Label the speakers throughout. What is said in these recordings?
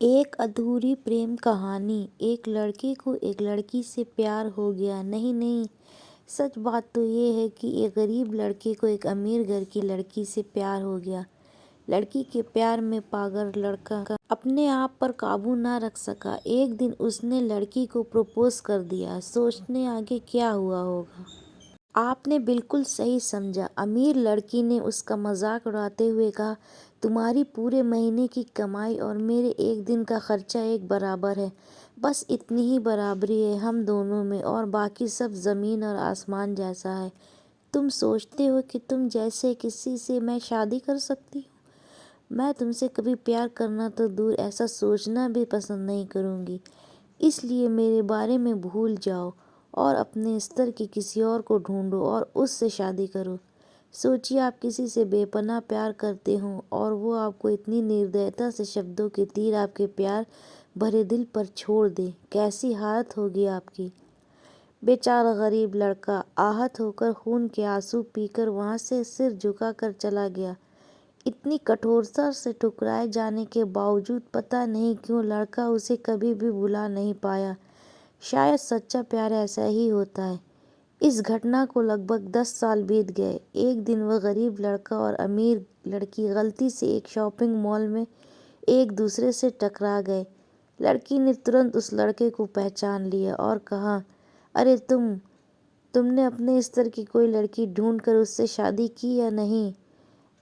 Speaker 1: एक अधूरी प्रेम कहानी। एक लड़के को एक लड़की से प्यार हो गया। नहीं नहीं, सच बात तो ये है कि एक गरीब लड़के को एक अमीर घर की लड़की से प्यार हो गया। लड़की के प्यार में पागल लड़का अपने आप पर काबू ना रख सका। एक दिन उसने लड़की को प्रपोज कर दिया। सोचने आगे क्या हुआ होगा। आपने बिल्कुल सही समझा। अमीर लड़की ने उसका मजाक उड़ाते हुए कहा, तुम्हारी पूरे महीने की कमाई और मेरे एक दिन का खर्चा एक बराबर है। बस इतनी ही बराबरी है हम दोनों में और बाकी सब ज़मीन और आसमान जैसा है। तुम सोचते हो कि तुम जैसे किसी से मैं शादी कर सकती हूँ? मैं तुमसे कभी प्यार करना तो दूर, ऐसा सोचना भी पसंद नहीं करूँगी। इसलिए मेरे बारे में भूल जाओ और अपने स्तर के किसी और को ढूंढो और उससे शादी करो। सोचिए, आप किसी से बेपनाह प्यार करते हो और वो आपको इतनी निर्दयता से शब्दों के तीर आपके प्यार भरे दिल पर छोड़ दे। कैसी हालत होगी आपकी। बेचारा गरीब लड़का आहत होकर खून के आंसू पीकर वहां से सिर झुकाकर चला गया। इतनी कठोरता से ठुकराए जाने के बावजूद पता नहीं क्यों लड़का उसे कभी भी भुला नहीं पाया। शायद सच्चा प्यार ऐसा ही होता है। इस घटना को लगभग 10 साल बीत गए। एक दिन वह गरीब लड़का और अमीर लड़की गलती से एक शॉपिंग मॉल में एक दूसरे से टकरा गए। लड़की ने तुरंत उस लड़के को पहचान लिया और कहा, अरे तुमने अपने स्तर की कोई लड़की ढूंढ कर उससे शादी की या नहीं?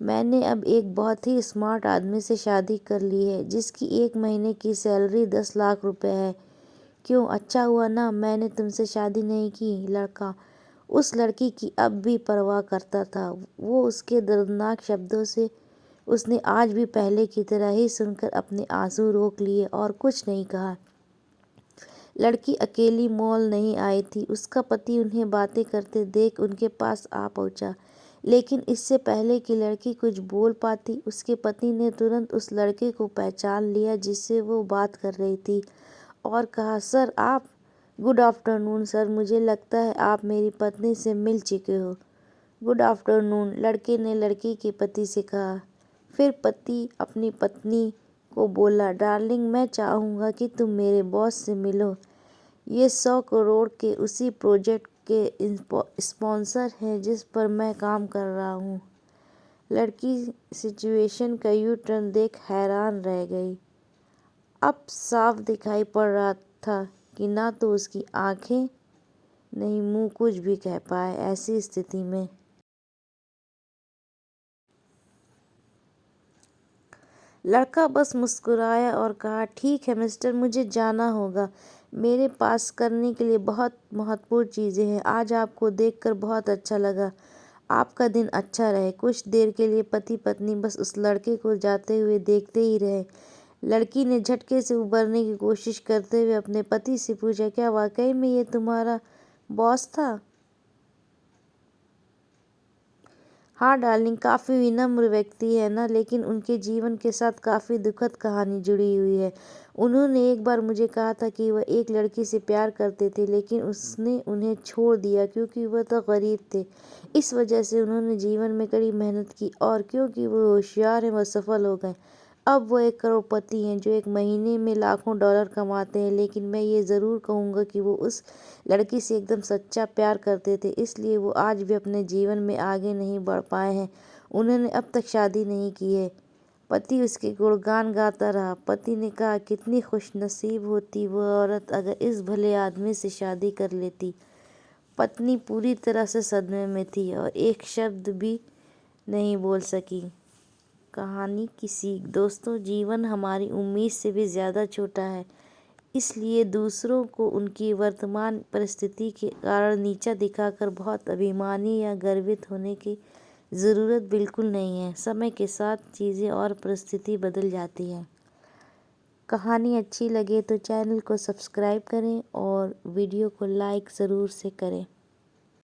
Speaker 1: मैंने अब एक बहुत ही स्मार्ट आदमी से शादी कर ली है जिसकी एक महीने की सैलरी 10 लाख रुपए है। क्यों, अच्छा हुआ ना मैंने तुमसे शादी नहीं की। लड़का उस लड़की की अब भी परवाह करता था। वो उसके दर्दनाक शब्दों से उसने आज भी पहले की तरह ही सुनकर अपने आंसू रोक लिए और कुछ नहीं कहा। लड़की अकेली मॉल नहीं आई थी। उसका पति उन्हें बातें करते देख उनके पास आ पहुंचा। लेकिन इससे पहले कि लड़की कुछ बोल पाती, उसके पति ने तुरंत उस लड़के को पहचान लिया जिससे वो बात कर रही थी और कहा, सर आप। गुड आफ्टरनून सर, मुझे लगता है आप मेरी पत्नी से मिल चुके हो। गुड आफ्टरनून, लड़के ने लड़की के पति से कहा। फिर पति अपनी पत्नी को बोला, डार्लिंग मैं चाहूँगा कि तुम मेरे बॉस से मिलो। ये 100 करोड़ के उसी प्रोजेक्ट के स्पॉन्सर हैं जिस पर मैं काम कर रहा हूँ। लड़की सिचुएशन का यू टर्न देख हैरान रह गई। अब साफ दिखाई पड़ रहा था कि ना तो उसकी आंखें नहीं मुंह कुछ भी कह पाए। ऐसी स्थिति में लड़का बस मुस्कुराया और कहा, ठीक है मिस्टर, मुझे जाना होगा। मेरे पास करने के लिए बहुत महत्वपूर्ण चीज़ें हैं। आज आपको देखकर बहुत अच्छा लगा। आपका दिन अच्छा रहे। कुछ देर के लिए पति पत्नी बस उस लड़के को जाते हुए देखते ही रहे। लड़की ने झटके से उबरने की कोशिश करते हुए अपने पति से पूछा, क्या वाकई में ये तुम्हारा बॉस था? हाँ डार्लिंग, काफ़ी विनम्र व्यक्ति है ना, लेकिन उनके जीवन के साथ काफ़ी दुखद कहानी जुड़ी हुई है। उन्होंने एक बार मुझे कहा था कि वह एक लड़की से प्यार करते थे लेकिन उसने उन्हें छोड़ दिया क्योंकि वह तो गरीब थे। इस वजह से उन्होंने जीवन में कड़ी मेहनत की और क्योंकि वो होशियार हैं वह सफल हो गए। अब वो एक करोड़पति हैं जो एक महीने में लाखों डॉलर कमाते हैं। लेकिन मैं ये ज़रूर कहूँगा कि वो उस लड़की से एकदम सच्चा प्यार करते थे, इसलिए वो आज भी अपने जीवन में आगे नहीं बढ़ पाए हैं। उन्होंने अब तक शादी नहीं की है। पति उसके गुणगान गाता रहा। पति ने कहा, कितनी खुशनसीब होती वो औरत अगर इस भले आदमी से शादी कर लेती। पत्नी पूरी तरह से सदमे में थी और एक शब्द भी नहीं बोल सकी। कहानी की सीख। दोस्तों, जीवन हमारी उम्मीद से भी ज़्यादा छोटा है, इसलिए दूसरों को उनकी वर्तमान परिस्थिति के कारण नीचा दिखाकर बहुत अभिमानी या गर्वित होने की ज़रूरत बिल्कुल नहीं है। समय के साथ चीज़ें और परिस्थिति बदल जाती है। कहानी अच्छी लगे तो चैनल को सब्सक्राइब करें और वीडियो को लाइक ज़रूर से करें।